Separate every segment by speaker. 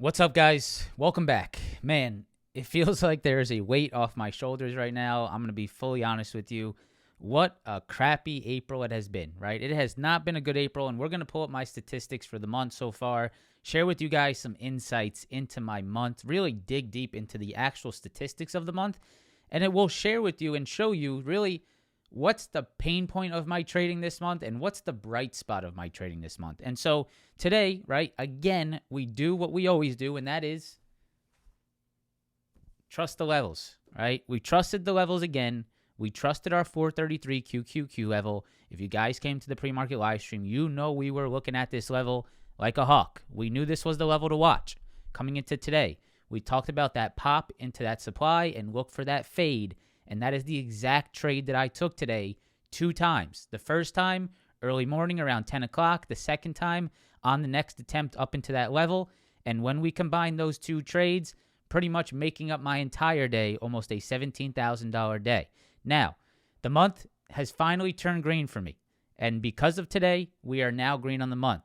Speaker 1: What's up, guys? Welcome back. Man, it feels like there's a weight off my shoulders right now. I'm going to be fully honest with you. What a crappy April it has been, right? It has not been a good April, and we're going to pull up my statistics for the month so far, share with you guys some insights into my month, really dig deep into the actual statistics of the month, and it will share with you and show you really what's the pain point of my trading this month and what's the bright spot of my trading this month. And so today, right, again, we do what we always do, and that is trust the levels, right? We trusted the levels again. We trusted our 433 QQQ level. If you guys came to the pre-market live stream, you know we were looking at this level like a hawk. We knew this was the level to watch. Coming into today, we talked about that pop into that supply and look for that fade. And that is the exact trade that I took today 2 times. The first time, early morning around 10 o'clock. The second time, on the next attempt up into that level. And when we combine those 2 trades, pretty much making up my entire day, almost a $17,000 day. Now, the month has finally turned green for me. And because of today, we are now green on the month.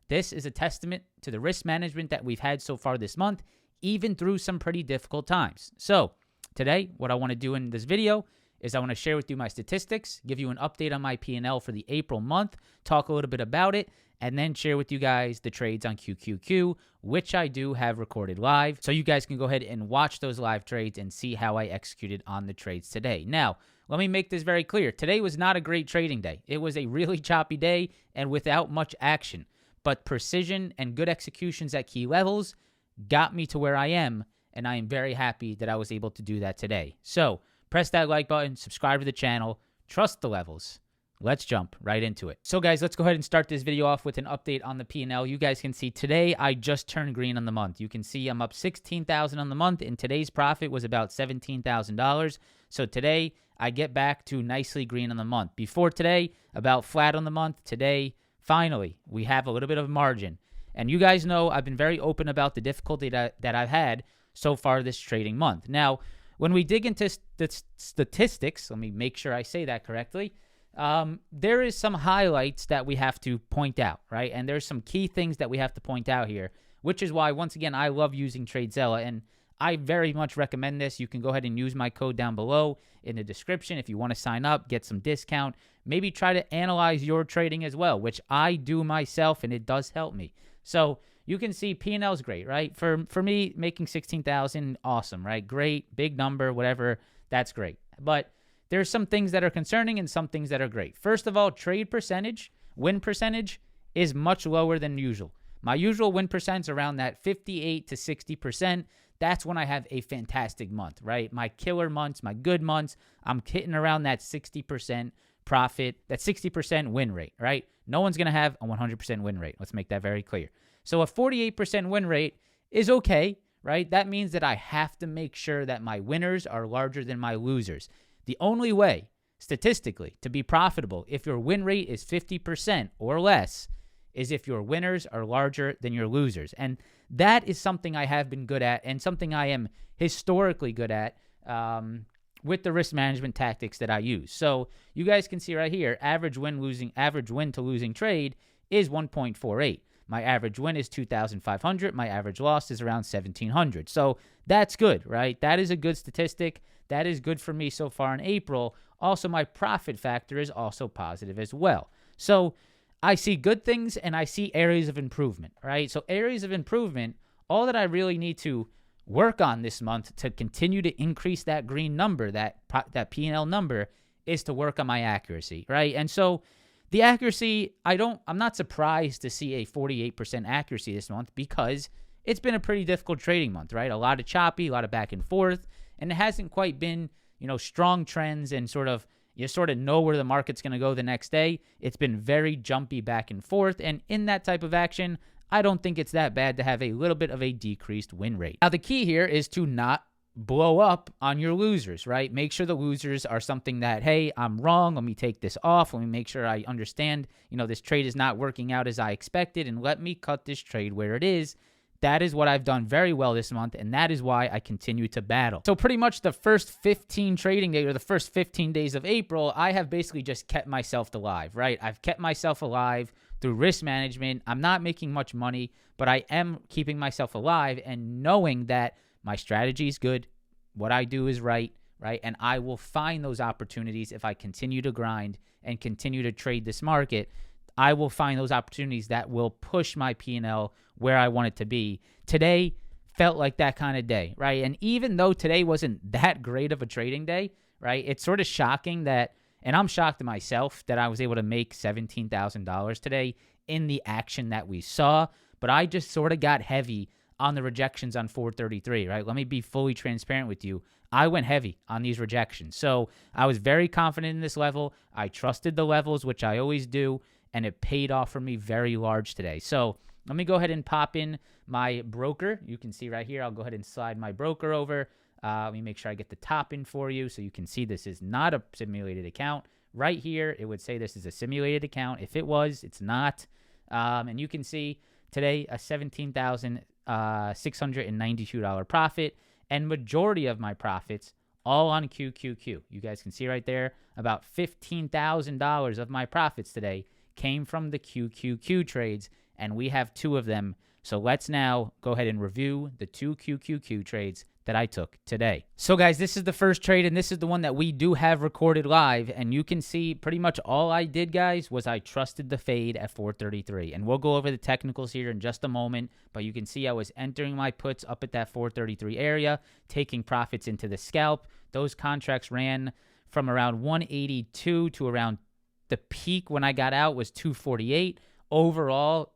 Speaker 1: This is a testament to the risk management that we've had so far this month, even through some pretty difficult times. So, today, what I want to do in this video is I want to share with you my statistics, give you an update on my P&L for the April month, talk a little bit about it, and then share with you guys the trades on QQQ, which I do have recorded live. So you guys can go ahead and watch those live trades and see how I executed on the trades today. Now, let me make this very clear. Today was not a great trading day. It was a really choppy day and without much action. But precision and good executions at key levels got me to where I am, and I am very happy that I was able to do that today. So press that like button, subscribe to the channel, trust the levels. Let's jump right into it. So guys, let's go ahead and start this video off with an update on the P&L. You guys can see today I just turned green on the month. You can see I'm up $16,000 on the month, and today's profit was about $17,000. So today I get back to nicely green on the month. Before today, about flat on the month. Today, finally, we have a little bit of margin. And you guys know I've been very open about the difficulty that I've had so far this trading month. Now, when we dig into the statistics, let me make sure I say that correctly, there is some highlights that we have to point out, right? And there's some key things that we have to point out here, which is why, once again, I love using TradeZella, and I very much recommend this. You can go ahead and use my code down below in the description if you want to sign up, get some discount, maybe try to analyze your trading as well, which I do myself, and it does help me. So you can see P&L is great, right? For me, making $16,000, awesome, right? Great, big number, whatever, that's great. But there's some things that are concerning and some things that are great. First of all, trade percentage, win percentage is much lower than usual. My usual win percent is around that 58 to 60%. That's when I have a fantastic month, right? My killer months, my good months, I'm hitting around that 60% profit, that 60% win rate, right? No one's going to have a 100% win rate. Let's make that very clear. So a 48% win rate is okay, right? That means that I have to make sure that my winners are larger than my losers. The only way, statistically, to be profitable if your win rate is 50% or less is if your winners are larger than your losers. And that is something I have been good at and something I am historically good at with the risk management tactics that I use. So you guys can see right here, average win to losing trade is 1.48. My average win is 2,500. My average loss is around 1,700. So that's good, right? That is a good statistic. That is good for me so far in April. Also, my profit factor is also positive as well. So I see good things and I see areas of improvement, right? So areas of improvement, all that I really need to work on this month to continue to increase that green number, that P&L number, is to work on my accuracy, right? And so the accuracy, I'm not surprised to see a 48% accuracy this month because it's been a pretty difficult trading month, right? A lot of choppy, a lot of back and forth, and it hasn't quite been, strong trends and you sort of know where the market's going to go the next day. It's been very jumpy back and forth, and in that type of action, I don't think it's that bad to have a little bit of a decreased win rate. Now, the key here is to not blow up on your losers, right? Make sure the losers are something that, hey, I'm wrong. Let me take this off. Let me make sure I understand, this trade is not working out as I expected, and let me cut this trade where it is. That is what I've done very well this month, and that is why I continue to battle. So pretty much the first 15 trading days, or the first 15 days of April, I have basically just kept myself alive, right? I've kept myself alive through risk management. I'm not making much money, but I am keeping myself alive and knowing that my strategy is good. What I do is right? And I will find those opportunities if I continue to grind and continue to trade this market. I will find those opportunities that will push my P&L where I want it to be. Today felt like that kind of day, right? And even though today wasn't that great of a trading day, right? It's sort of shocking that, and I'm shocked to myself that I was able to make $17,000 today in the action that we saw, but I just sort of got heavy on the rejections on 433, right? Let me be fully transparent with you. I went heavy on these rejections. So I was very confident in this level. I trusted the levels, which I always do, and it paid off for me very large today. So let me go ahead and pop in my broker. You can see right here, I'll go ahead and slide my broker over. Let me make sure I get the top in for you so you can see this is not a simulated account. Right here, it would say this is a simulated account. If it was, it's not. And you can see today a $17,692 profit, and majority of my profits all on QQQ. You guys can see right there, about $15,000 of my profits today came from the QQQ trades, and we have 2 of them. So let's now go ahead and review the 2 QQQ trades that I took today. So guys, this is the first trade, and this is the one that we do have recorded live, and you can see pretty much all I did, guys, was I trusted the fade at 433, and we'll go over the technicals here in just a moment, but you can see I was entering my puts up at that 433 area, taking profits into the scalp. Those contracts ran from around 182 to around the peak when I got out was 248. Overall,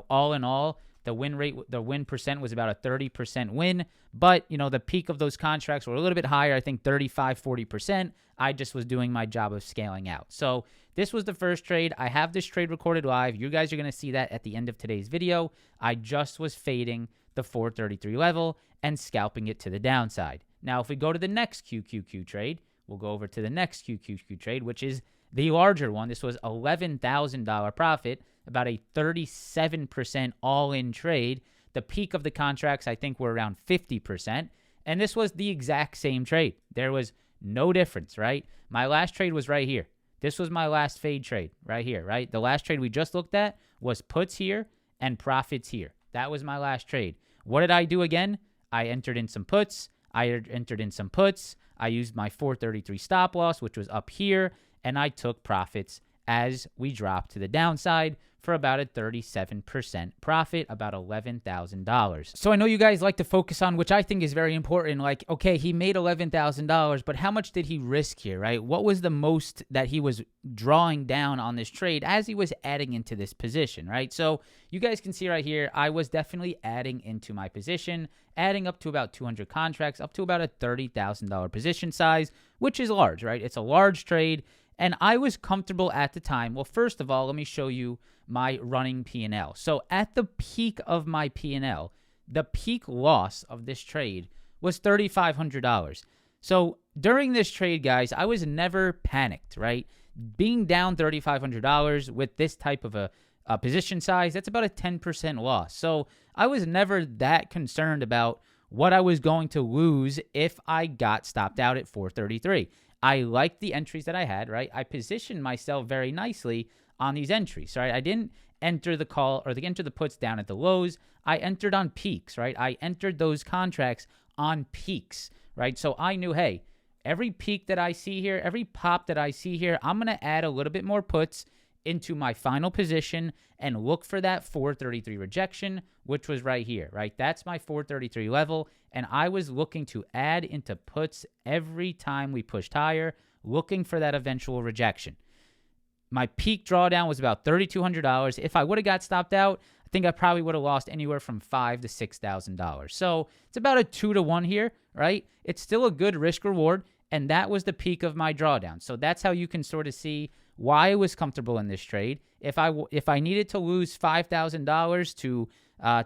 Speaker 1: all in all, the win percent was about a 30% win, but, the peak of those contracts were a little bit higher, I think 35, 40%. I just was doing my job of scaling out. So this was the first trade. I have this trade recorded live. You guys are going to see that at the end of today's video. I just was fading the 433 level and scalping it to the downside. Now, if we go to the next QQQ trade, we'll go over to the next QQQ trade, which is the larger one. This was $11,000 profit, about a 37% all-in trade. The peak of the contracts, I think, were around 50%. And this was the exact same trade. There was no difference, right? My last trade was right here. This was my last fade trade right here, right? The last trade we just looked at was puts here and profits here. That was my last trade. What did I do again? I entered in some puts. I used my 433 stop loss, which was up here, and I took profits as we dropped to the downside for about a 37% profit, about $11,000. So I know you guys like to focus on, which I think is very important, like, okay, he made $11,000, but how much did he risk here, right? What was the most that he was drawing down on this trade as he was adding into this position, right? So you guys can see right here, I was definitely adding into my position, adding up to about 200 contracts, up to about a $30,000 position size, which is large, right? It's a large trade. And I was comfortable at the time. Well, first of all, let me show you my running P&L. So at the peak of my P&L, the peak loss of this trade was $3,500. So during this trade, guys, I was never panicked, right? Being down $3,500 with this type of a position size, that's about a 10% loss. So I was never that concerned about what I was going to lose if I got stopped out at 433. I liked the entries that I had, right? I positioned myself very nicely on these entries, right? I didn't enter the call or enter the puts down at the lows. I entered on peaks, right? I entered those contracts on peaks, right? So I knew, hey, every peak that I see here, every pop that I see here, I'm going to add a little bit more puts into my final position and look for that 433 rejection, which was right here, right? That's my 433 level. And I was looking to add into puts every time we pushed higher, looking for that eventual rejection. My peak drawdown was about $3,200. If I would have got stopped out, I think I probably would have lost anywhere from $5,000 to $6,000. So it's about a 2-to-1 here, right? It's still a good risk reward. And that was the peak of my drawdown. So that's how you can sort of see why I was comfortable in this trade. If I needed to lose $5,000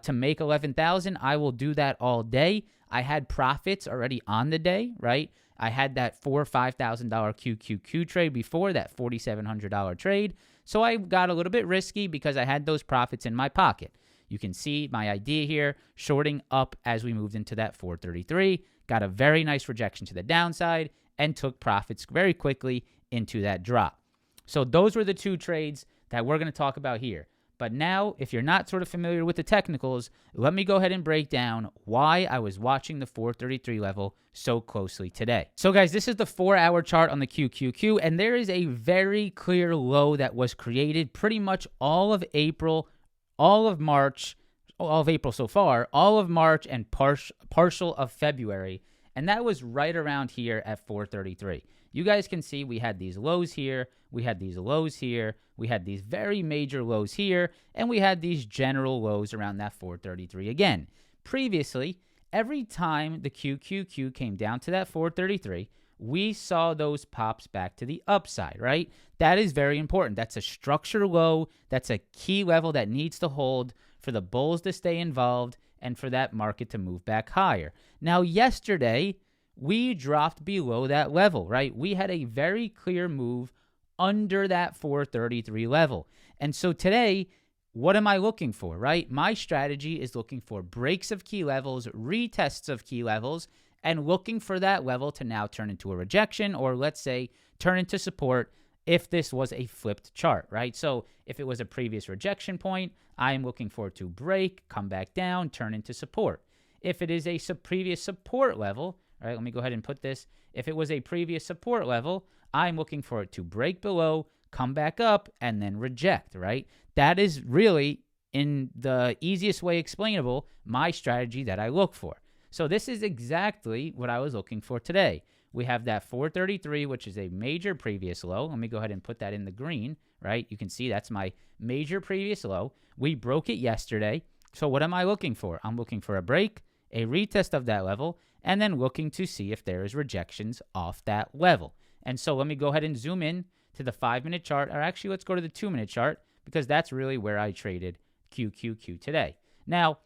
Speaker 1: to make $11,000, I will do that all day. I had profits already on the day, right? I had that $4,000 or $5,000 QQQ trade before that $4,700 trade. So I got a little bit risky because I had those profits in my pocket. You can see my idea here, shorting up as we moved into that 433, got a very nice rejection to the downside, and took profits very quickly into that drop. So those were the two trades that we're going to talk about here. But now, if you're not sort of familiar with the technicals, let me go ahead and break down why I was watching the 433 level so closely today. So guys, this is the 4-hour chart on the QQQ, and there is a very clear low that was created pretty much all of April, all of March, all of April so far, all of March, and partial of February. And that was right around here at 433. You guys can see we had these lows here, we had these lows here, we had these very major lows here, and we had these general lows around that 433 again. Previously, every time the QQQ came down to that 433, we saw those pops back to the upside, right? That is very important. That's a structure low. That's a key level that needs to hold for the bulls to stay involved and for that market to move back higher. Now, yesterday, we dropped below that level, right? We had a very clear move under that 433 level. And so today, what am I looking for, right? My strategy is looking for breaks of key levels, retests of key levels, and looking for that level to now turn into a rejection, or let's say turn into support if this was a flipped chart, right? So if it was a previous rejection point, I am looking for it to break, come back down, turn into support. If it is a previous support level, all right, let me go ahead and put this. If it was a previous support level, I'm looking for it to break below, come back up, and then reject, right? That is really, in the easiest way explainable, my strategy that I look for. So this is exactly what I was looking for today. We have that 433, which is a major previous low. Let me go ahead and put that in the green, right? You can see that's my major previous low. We broke it yesterday. So what am I looking for? I'm looking for a break, a retest of that level, and then looking to see if there is rejections off that level. And so let me go ahead and zoom in to the 5-minute chart, or actually let's go to the 2-minute chart, because that's really where I traded QQQ today. Now,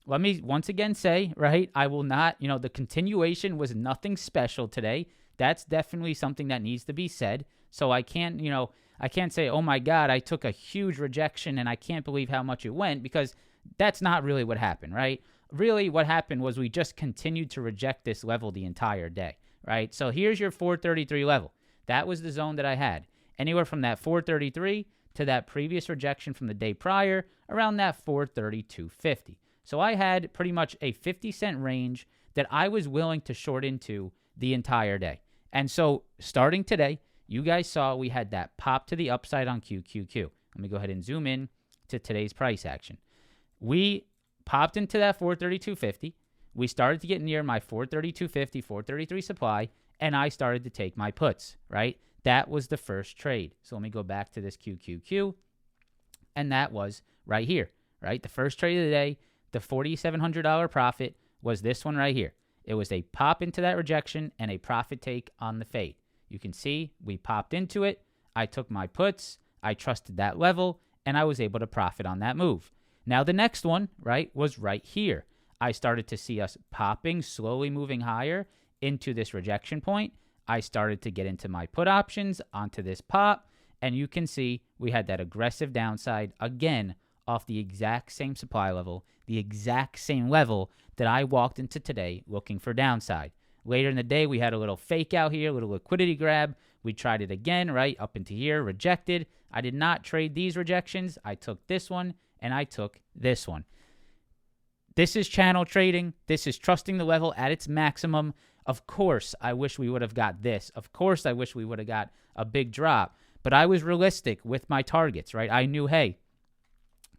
Speaker 1: let me once again say, right, I will not, the continuation was nothing special today. That's definitely something that needs to be said. So I can't, I can't say, oh my God, I took a huge rejection and I can't believe how much it went, because that's not really what happened, right? Really what happened was we just continued to reject this level the entire day, right? So here's your 433 level. That was the zone that I had. Anywhere from that 433 to that previous rejection from the day prior, around that 432.50. So I had pretty much a 50-cent range that I was willing to short into the entire day. And so starting today, you guys saw we had that pop to the upside on QQQ. Let me go ahead and zoom in to today's price action. We popped into that 432.50. We started to get near my 432.50, 433 supply, and I started to take my puts, right? That was the first trade. So let me go back to this QQQ, and that was right here, right? The first trade of the day, the $4,700 profit was this one right here. It was a pop into that rejection and a profit take on the fade. You can see we popped into it. I took my puts. I trusted that level, and I was able to profit on that move. Now, the next one, right, was right here. I started to see us popping, slowly moving higher into this rejection point. I started to get into my put options onto this pop, and you can see we had that aggressive downside again off the exact same supply level, the exact same level that I walked into today looking for downside. Later in the day, we had a little fake out here, a little liquidity grab. We tried it again, right, up into here, rejected. I did not trade these rejections. I took this one, and I took this one. This is channel trading. This is trusting the level at its maximum. Of course, I wish we would have got this. Of course, I wish we would have got a big drop. But I was realistic with my targets, right? I knew, hey,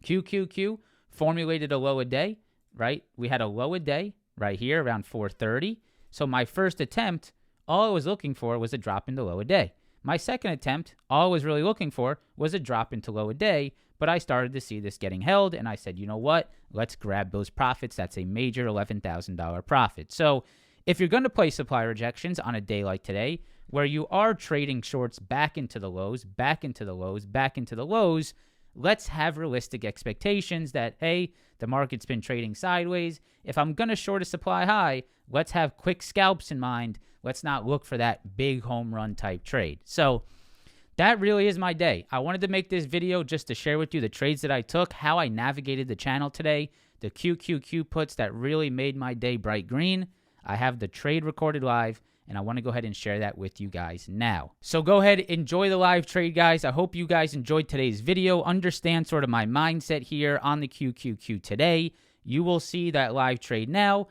Speaker 1: QQQ formulated a low a day, right? We had a low a day right here around 430. So my first attempt, all I was looking for was a drop into low a day. My second attempt, all I was really looking for was a drop into low a day, but I started to see this getting held, and I said, you know what? Let's grab those profits. That's a major $11,000 profit. So if you're going to play supply rejections on a day like today, where you are trading shorts back into the lows, back into the lows, back into the lows, let's have realistic expectations that, hey, the market's been trading sideways. If I'm going to short a supply high, let's have quick scalps in mind. Let's not look for that big home run type trade. So that really is my day. I wanted to make this video just to share with you the trades that I took, how I navigated the channel today, the QQQ puts that really made my day bright green. I have the trade recorded live, and I want to go ahead and share that with you guys now. So go ahead, enjoy the live trade, guys. I hope you guys enjoyed today's video. Understand sort of my mindset here on the QQQ today. You will see that live trade now.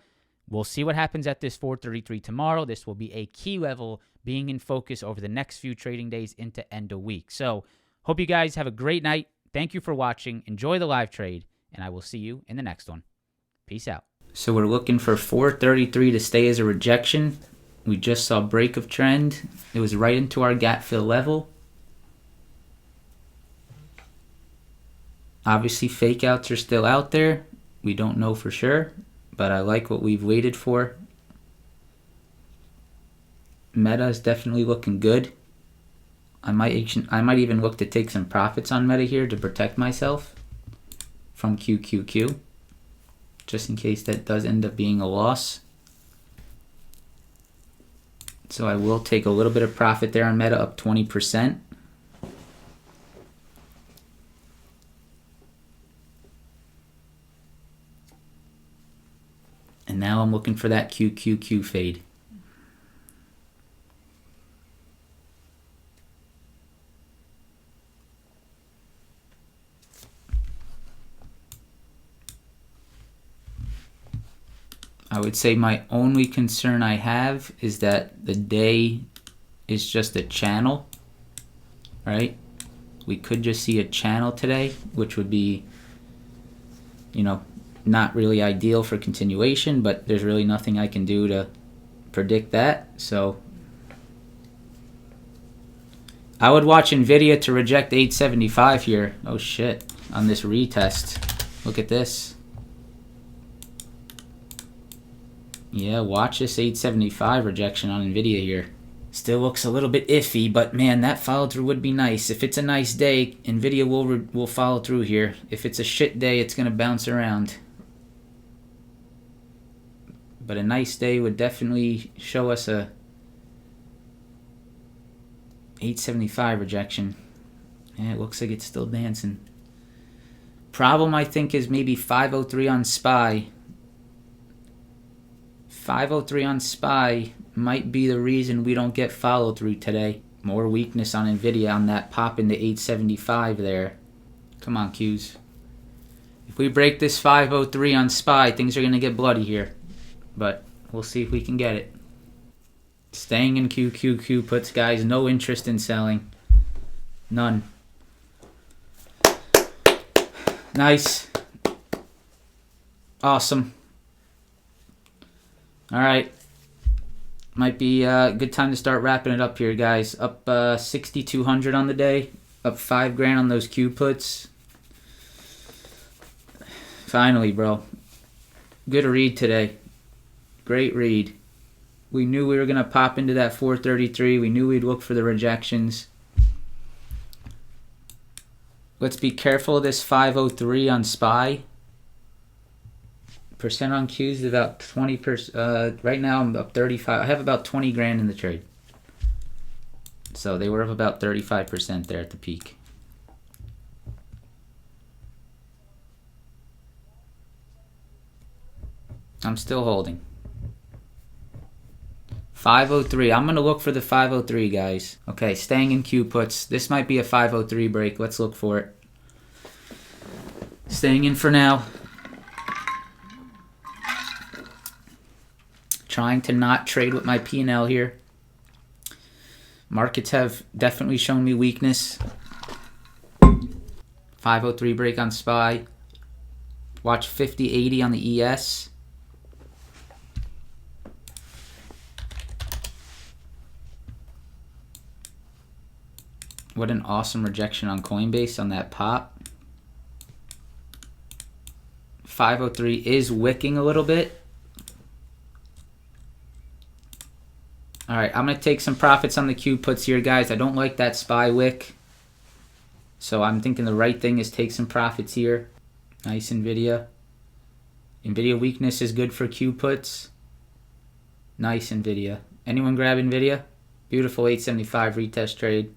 Speaker 1: We'll see what happens at this 433 tomorrow. This will be a key level being in focus over the next few trading days into end of week. So hope you guys have a great night. Thank you for watching. Enjoy the live trade, and I will see you in the next one. Peace out. So we're looking for 433 to stay as a rejection. We just saw break of trend. It was right into our gap fill level. Obviously, fake outs are still out there. We don't know for sure, but I like what we've waited for. Meta is definitely looking good. I might even look to take some profits on Meta here to protect myself from QQQ, just in case that does end up being a loss. So I will take a little bit of profit there on Meta, up 20%. And now I'm looking for that QQQ fade. I would say my only concern I have is that the day is just a channel, right? We could just see a channel today, which would be, you know, not really ideal for continuation, but there's really nothing I can do to predict that. So I would watch NVIDIA to reject 875 here. Oh shit, on this retest. Look at this. Yeah, watch this 875 rejection on NVIDIA here. Still looks a little bit iffy, but man, that follow through would be nice. If it's a nice day, NVIDIA will follow through here. If it's a shit day, it's going to bounce around. But a nice day would definitely show us a 875 rejection. Yeah, it looks like it's still dancing. Problem, I think, is maybe 503 on SPY. 503 on SPY might be the reason we don't get follow through today. More weakness on NVIDIA on that pop into 875 there. Come on, Qs. If we break this 503 on SPY, things are going to get bloody here. But we'll see if we can get it. Staying in QQQ puts, guys, no interest in selling. None. Nice. Awesome. All right. Might be a good time to start wrapping it up here, guys. Up 6,200 on the day. Up $5,000 on those Q puts. Finally, bro. Good read today. Great read. We knew we were going to pop into that 433. We knew we'd look for the rejections. Let's be careful of this 503 on SPY. Percent on Qs is about 20%. Right now I'm up 35. I have about 20 grand in the trade. So they were up about 35% there at the peak. I'm still holding. 503. I'm going to look for the 503, guys. Okay, staying in Q puts. This might be a 503 break. Let's look for it. Staying in for now. Trying to not trade with my P&L here. Markets have definitely shown me weakness. 503 break on SPY. Watch 5080 on the ES. What an awesome rejection on Coinbase on that pop. 503 is wicking a little bit. All right, I'm going to take some profits on the Q puts here, guys. I don't like that SPY wick. So I'm thinking the right thing is take some profits here. Nice NVIDIA. NVIDIA weakness is good for Q puts. Nice NVIDIA. Anyone grab NVIDIA? Beautiful 875 retest trade.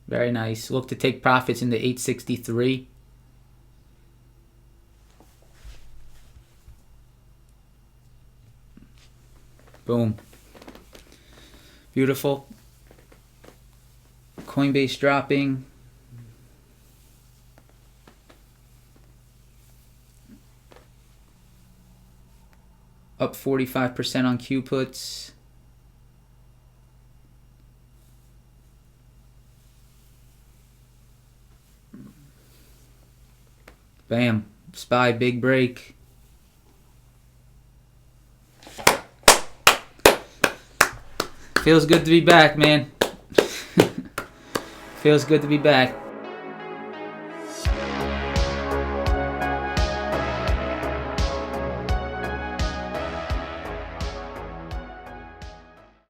Speaker 1: Very nice. Look to take profits into 863. Boom. Beautiful. Coinbase dropping. Up 45% on Q puts. Bam. SPY big break. Feels good to be back, man. Feels good to be back.